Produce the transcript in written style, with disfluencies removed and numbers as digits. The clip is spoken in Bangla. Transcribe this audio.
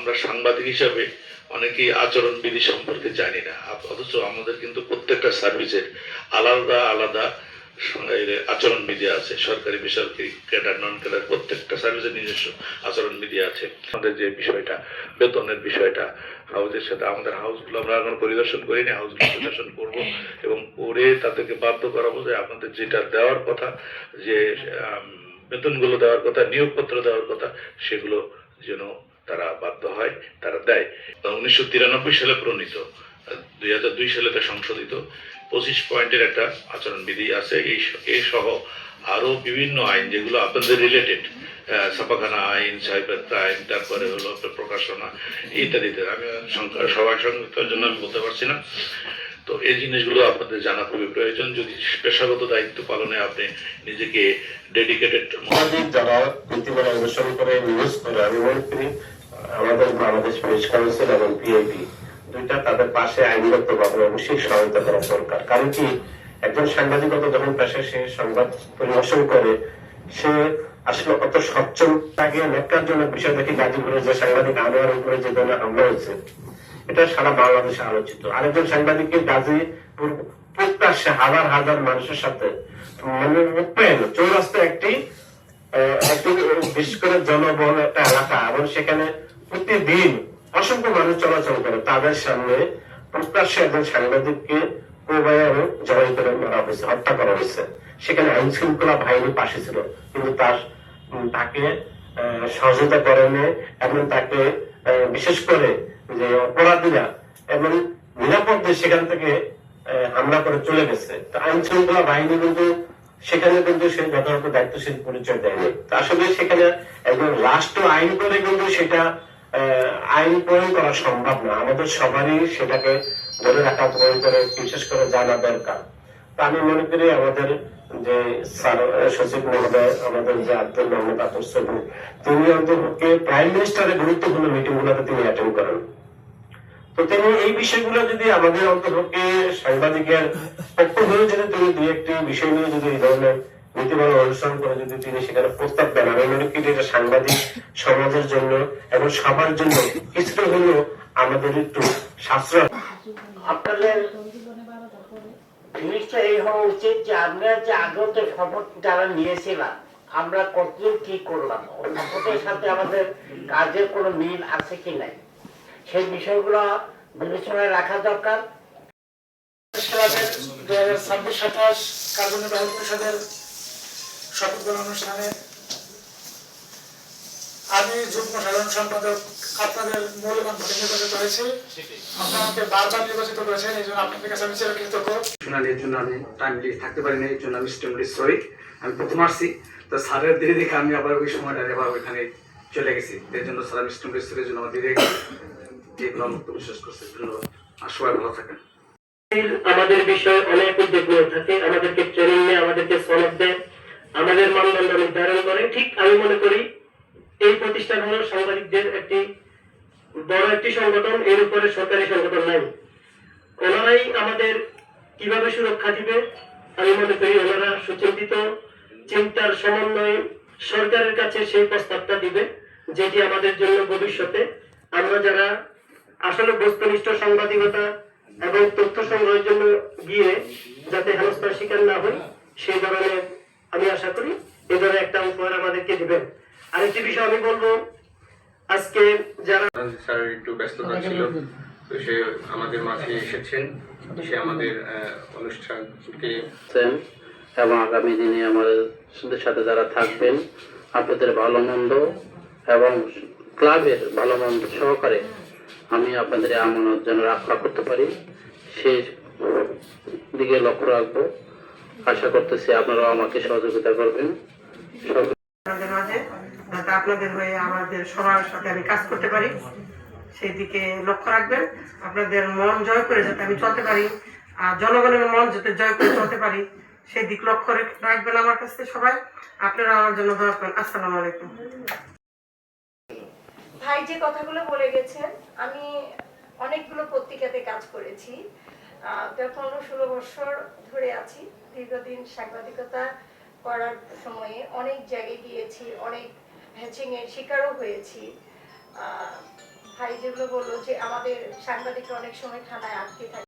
আমরা সাংবাদিক হিসাবে অনেকেই আচরণবিধি সম্পর্কে জানি না, অথচ আমাদের কিন্তু প্রত্যেকটা সার্ভিসের আলাদা আলাদা আচরণবিধি আছে। সরকারি বেসরকারি ক্যাডার নন ক্যাডার প্রত্যেকটা সার্ভিসের নিজস্ব আচরণবিধি আছে। আমাদের যে বিষয়টা বেতনের বিষয়টা, হাউসের সাথে আমাদের হাউসগুলো আমরা এখন পরিদর্শন করিনি, হাউসগুলো পরিদর্শন করবো এবং করে তাদেরকে বাধ্য করাবো যে আপনাদের যেটা দেওয়ার কথা, যে বেতনগুলো দেওয়ার কথা, নিয়োগপত্র দেওয়ার কথা, সেগুলো যেন তারা বাধ্য হয়, তারা দেয়। 1993 সালে প্রণীত, 2002 সালে তা সংশোধিত 25 পয়েন্টের একটা আচরণবিধি আছে। এই সহ আরো বিভিন্ন আইন যেগুলো আপনাদের রিলেটেড, ছাপাখানা আইন, সাইবার ক্রাইম, তারপরে হলো প্রকাশনা ইত্যাদিতে, আমি সবার সংযুক্তের জন্য আমি বলতে পারছি না। তো এই জিনিসগুলো আপনাদের জানা খুবই প্রয়োজন যদি পেশাগত দায়িত্ব পালনে আপনি নিজেকে ডেডিকেটেড। যারা নীতিমালা অনুসরণ করে নিউজ করে, আমি মনে করি আমাদের বাংলাদেশ প্রেস কাউন্সিল এবং পিআইবি দুইটা তাদের পাশে আইনগতভাবে অবশ্যই সহায়তা করা দরকার। কারণ কি, একজন সাংবাদিকতা যখন পেশায় সে সংবাদ পরিবেশন করে, সে আসলে অত সচ্ছল থাকে। ন্যাক্কারজনক বিষয় দেখি গাজীপুরে যে সাংবাদিক আনোয়ারের উপরে যে ধরনের হামলা হয়েছে, এটা সারা বাংলাদেশে আলোচিত। আরেকজন সাংবাদিককে গাজীপুর প্রত্যাশে হাজার হাজার মানুষের সাথে মানে চৌরাস্তা একটি বিশেষ করে জনবহুল একটা এলাকা, এবং সেখানে প্রতিদিন অসংখ্য মানুষ চলাচল করে, তাদের সামনে প্রত্যাশে একজন সাংবাদিককে জবাই করে মারা হয়েছে, হত্যা করা হয়েছে। সেখানে আইন শৃঙ্খলা বাহিনী পাশে ছিল, কিন্তু তাকে সহযোগিতা করেনি এবং তাকে বিশেষ করে যে অপরাধীরা এবং নিরাপদে সেখান থেকে হামলা করে চলে গেছে। তো আইন শৃঙ্খলা বাহিনী কিন্তু সেখানে কিন্তু সে যথাযথ দায়িত্বশীল পরিচয় দেয়নি। আসলে সেখানে একজন রাষ্ট্র আইন করে কিন্তু সেটা আইন প্রয়োগ করা সম্ভব না। আমাদের সবারই সেটাকে ধরে রাখা প্রয়োগ করে, বিশেষ করে জানা দরকার। তা আমি মনে করি আমাদের যে স্যার সচিব মহোদয়, আমাদের যে আব্দুল মোহাম্মদ আতর সবুর, তিনি অন্তপক্ষে প্রাইম মিনিস্টারের গুরুত্বপূর্ণ মিটিং গুলোতে তিনি অ্যাটেন্ড করেন। তো তিনি এই বিষয়গুলো যদি আমাদের অন্তপক্ষে সাংবাদিকের পক্ষ হয়ে যদি তিনি দুই একটি বিষয় নিয়ে যদি এই ধরনের নীতিমালা অনুসরণ করে যদি তিনি সেখানে প্রস্তাব দেন, আমি মনে করি এটা সাংবাদিক সমাজের জন্য এবং সবার জন্য কিছুটা হলেও আমাদের একটু সাশ্রয়। আপনাদের জিনিসটা এই হওয়া উচিত যে আমরা যে আগত শপথ যারা নিয়েছিলাম, আমরা কতদিন কি করলাম, শপথের সাথে আমাদের কাজের কোনো মিল আছে কি নাই, সেই বিষয়গুলো বিবেচনায় রাখা দরকার। 2026-27 কার্যনির্বাহী পরিষদের শপথ গ্রহণ অনুষ্ঠানে আমি যুগ্ম সাধারণ সম্পাদক আপনাদের মূল্যবান ভোটে নির্বাচিত হয়েছি। আপনারা আমাকে বারবার নির্বাচিত করেছেন, এই জন্য আপনাদের কাছে আমি চিরকৃতজ্ঞ। শুনানির জন্য আমি টাইমলি থাকতে পারিনি, এই জন্য আমি এক্সট্রিমলি সরি। আমি প্রথম আসছি, তো স্যারের দেরি দেখে আমি আবার ওই সময়টা আবার ওইখানে চলে গেছি, এর জন্য স্যার আমি এক্সট্রিমলি সরি, জন্য আমার দেরি গেছে। এগুলো আমার বিশ্বাস করছি। ধন্যবাদ, আর সবাই ভালো থাকেন। আমাদের বিষয়ে অনেক উদ্যোগ নিয়ে থাকে, আমাদেরকে ট্রেনিং নেয়, আমাদেরকে সনদ দেয়, আমাদের মানদণ্ড নির্ধারণ করে। ঠিক আমি মনে করি এই প্রতিষ্ঠান হলো সাংবাদিকদের একটি বড় একটি সংগঠন, এর উপরে সরকারি সংগঠন নাই। ওনারাই আমাদের কিভাবে সুরক্ষা দিবে, আমি মনে করি ওনারা সুচিন্তিত চিন্তার সমন্বয়ে সরকারের কাছে সেই প্রস্তাবটা দিবে, যেটি আমাদের জন্য ভবিষ্যতে আমরা যারা আসলে বস্তুনিষ্ঠ সাংবাদিকতা এবং তথ্য সংগ্রহের জন্য গিয়ে যাতে হেনস্থার শিকার না হই, সেই ধরনের আমি আশা করি এ ধরনের একটা উপহার আমাদেরকে দিবেন। আরেকটি বিষয় আমি বলবো, আজকে যারা স্যার একটু ব্যস্ততা ছিল, তো সে আমাদের মাঝে এসেছেন, সে আমাদের অনুষ্ঠানকে এবং আগামী দিনে আমাদের সাথে যারা থাকবেন, আপনাদের ভালো মন্দ এবং ক্লাবের ভালো মন্দ সহকারে আমি আপনাদের আমানত যেন রক্ষা করতে পারি, সেই দিকে লক্ষ্য রাখবো। আশা করতেছি আপনারাও আমাকে সহযোগিতা করবেন। আপনাদের মাঝে যাতে আপনাদের হয়ে আমাদের সবার সাথে আমি কাজ করতে পারি, সেই দিকে লক্ষ্য রাখবেন। আপনাদের মন জয় করে যাতে আমি চলতে পারি, আর জনগণের মন যাতে জয় করে চলতে পারি, সেই দিক লক্ষ্য রাখবেন আমার কাছে সবাই। আপনারা আমার জন্য দোয়া করবেন। আসসালামু আলাইকুম। ভাই যে কথাগুলো বলে গেছেন, আমি অনেকগুলো পত্রিকাতে কাজ করেছি, 15-16 বছর ধরে আছি। দীর্ঘদিন সাংবাদিকতা করার সময়ে অনেক জায়গায় গিয়েছি, অনেক হ্যাচিং এর শিকারও হয়েছি। ভাই যেগুলো বললো যে আমাদের সাংবাদিকরা অনেক সময় থানায় আটকে থাকে।